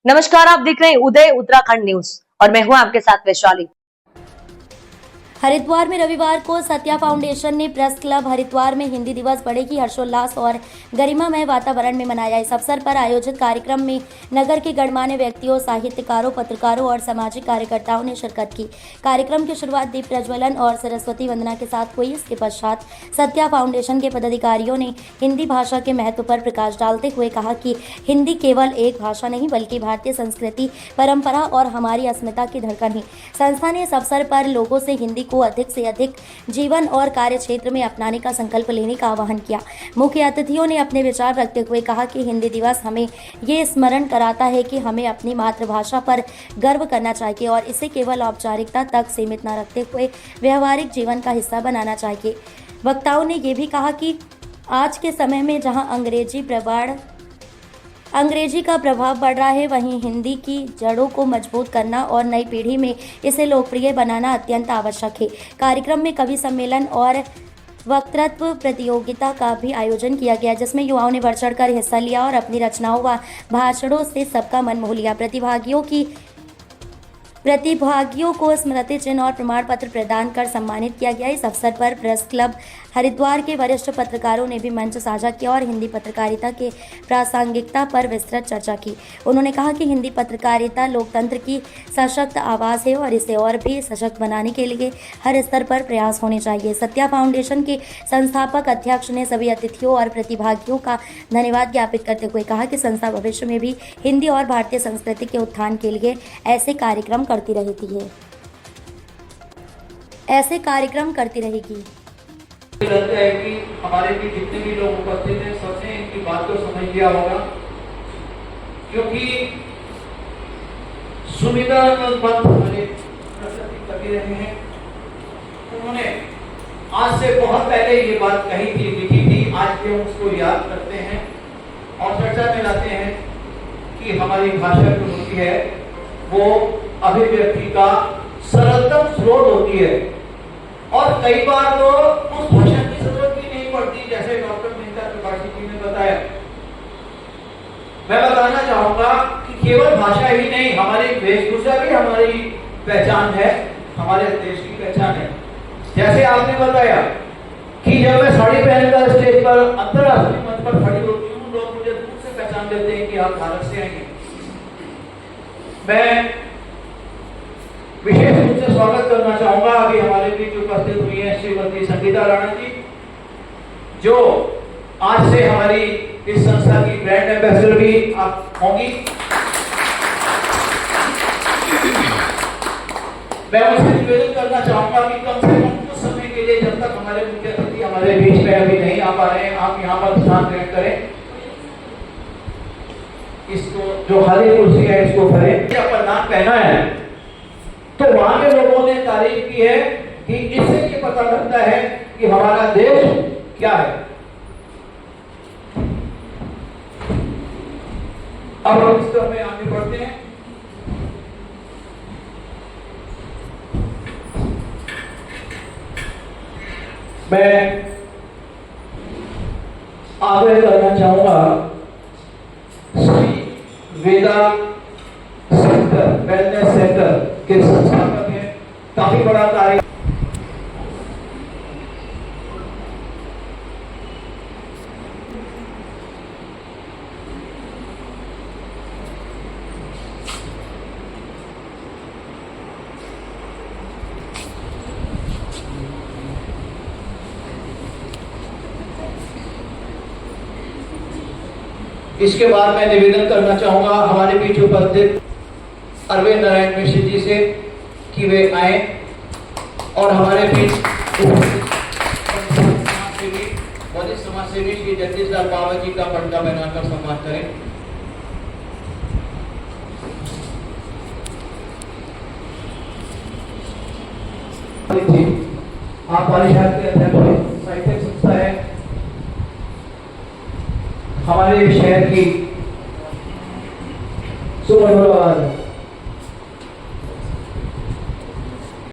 नमस्कार, आप देख रहे हैं उदय उत्तराखंड न्यूज और मैं हूं आपके साथ वैशाली। हरिद्वार में रविवार को सत्या फाउंडेशन ने प्रेस क्लब हरिद्वार में हिंदी दिवस बड़े ही हर्षोल्लास और गरिमामय वातावरण में मनाया। इस अवसर पर आयोजित कार्यक्रम में नगर के गणमान्य व्यक्तियों, साहित्यकारों, पत्रकारों और सामाजिक कार्यकर्ताओं ने शिरकत की। कार्यक्रम की शुरुआत दीप प्रज्वलन और सरस्वती वंदना के साथ हुई। इसके पश्चात सत्या फाउंडेशन के पदाधिकारियों ने हिंदी भाषा के महत्व पर प्रकाश डालते हुए कहा कि हिंदी केवल एक भाषा नहीं बल्कि भारतीय संस्कृति, परंपरा और हमारी अस्मिता की धड़कन है। संस्था ने इस अवसर पर लोगों से हिंदी को अधिक से अधिक जीवन और कार्य क्षेत्र में अपनाने का संकल्प लेने का आह्वान किया। मुख्य अतिथियों ने अपने विचार रखते हुए कहा कि हिंदी दिवस हमें ये स्मरण कराता है कि हमें अपनी मातृभाषा पर गर्व करना चाहिए और इसे केवल औपचारिकता तक सीमित न रखते हुए व्यवहारिक जीवन का हिस्सा बनाना चाहिए। वक्ताओं ने ये भी कहा कि आज के समय में जहां अंग्रेजी का प्रभाव बढ़ रहा है, वहीं हिंदी की जड़ों को मजबूत करना और नई पीढ़ी में इसे लोकप्रिय बनाना अत्यंत आवश्यक है। कार्यक्रम में कवि सम्मेलन और वक्तृत्व प्रतियोगिता का भी आयोजन किया गया, जिसमें युवाओं ने बढ़ चढ़कर हिस्सा लिया और अपनी रचनाओं व भाषणों से सबका मन मोह लिया। प्रतिभागियों को स्मृति चिन्ह और प्रमाण पत्र प्रदान कर सम्मानित किया गया। इस अवसर पर प्रेस क्लब हरिद्वार के वरिष्ठ पत्रकारों ने भी मंच साझा किया और हिंदी पत्रकारिता के प्रासंगिकता पर विस्तृत चर्चा की। उन्होंने कहा कि हिंदी पत्रकारिता लोकतंत्र की सशक्त आवाज़ है और इसे और भी सशक्त बनाने के लिए हर स्तर पर प्रयास होने चाहिए। सत्या फाउंडेशन के संस्थापक अध्यक्ष ने सभी अतिथियों और प्रतिभागियों का धन्यवाद ज्ञापित करते हुए कहा कि संस्था भविष्य में भी हिंदी और भारतीय संस्कृति के उत्थान के लिए ऐसे कार्यक्रम करती रहेगी। लगता है कि हमारे भी जितने भी लोग उपस्थित हैं सबने इनकी बात को समझ लिया होगा, क्योंकि सुविधानंद पंत हमारे कवि रहे हैं। उन्होंने आज से बहुत पहले ये बात कही थी, लिखी थी। आज भी हम उसको याद करते हैं और चर्चा में लाते हैं कि हमारी भाषा जो होती है वो अभिव्यक्ति का सरलतम स्रोत होती है और कई बार तो उस भाषा की जरूरत भी नहीं पड़ती, जैसे डॉक्टर मेहता त्रिपाठी जी ने बताया। मैं बताना चाहूंगा कि केवल भाषा ही नहीं, हमारी वेशभूषा भी हमारी पहचान है, हमारे देश की पहचान है। जैसे आपने बताया कि जब मैं साड़ी पहनकर स्टेज पर अंतरराष्ट्रीय मंच पर खड़ी होती हूँ, लोग मुझे दूर से पहचान देते हैं कि आप भारत से आएंगे। मैं विशेष रूप से स्वागत करना चाहूंगा अभी हमारे बीच उपस्थित हुई है श्रीमती संगीता राणा जी, जो आज से हमारी इस संस्था की ब्रांड एम्बेसडर भी आप होंगी। मैं उनसे निवेदन करना चाहूंगा कि कम से कम कुछ समय के लिए, जब तक हमारे मुख्य अतिथि हमारे बीच में अभी नहीं आ पा रहे हैं, आप यहाँ पर स्थान ग्रहण करें। इसको जो खाली कुर्सी है इसको भरें। पर नाम पहना है तो वहां के लोगों ने तारीफ की है कि इससे ये पता लगता है कि हमारा देश क्या है। अब हम इस तरह में आगे बढ़ते हैं। मैं आग्रह करना चाहूंगा श्री वेदा सेंटर, वेलनेस सेंटर के संस्थापक हैं, काफी बड़ा कार्य। इसके बाद मैं निवेदन करना चाहूंगा हमारे बीच उपस्थित अरविंद नारायण मिश्र जी से कि वे आए और हमारे बीच वरिष्ठ समाज सेवी श्री जगदीश लाल बाबा जी का पटका बनाकर सम्मान करें। आप परिषद के अध्यक्ष, साहित्यिक संस्था है हमारे शहर की सुपर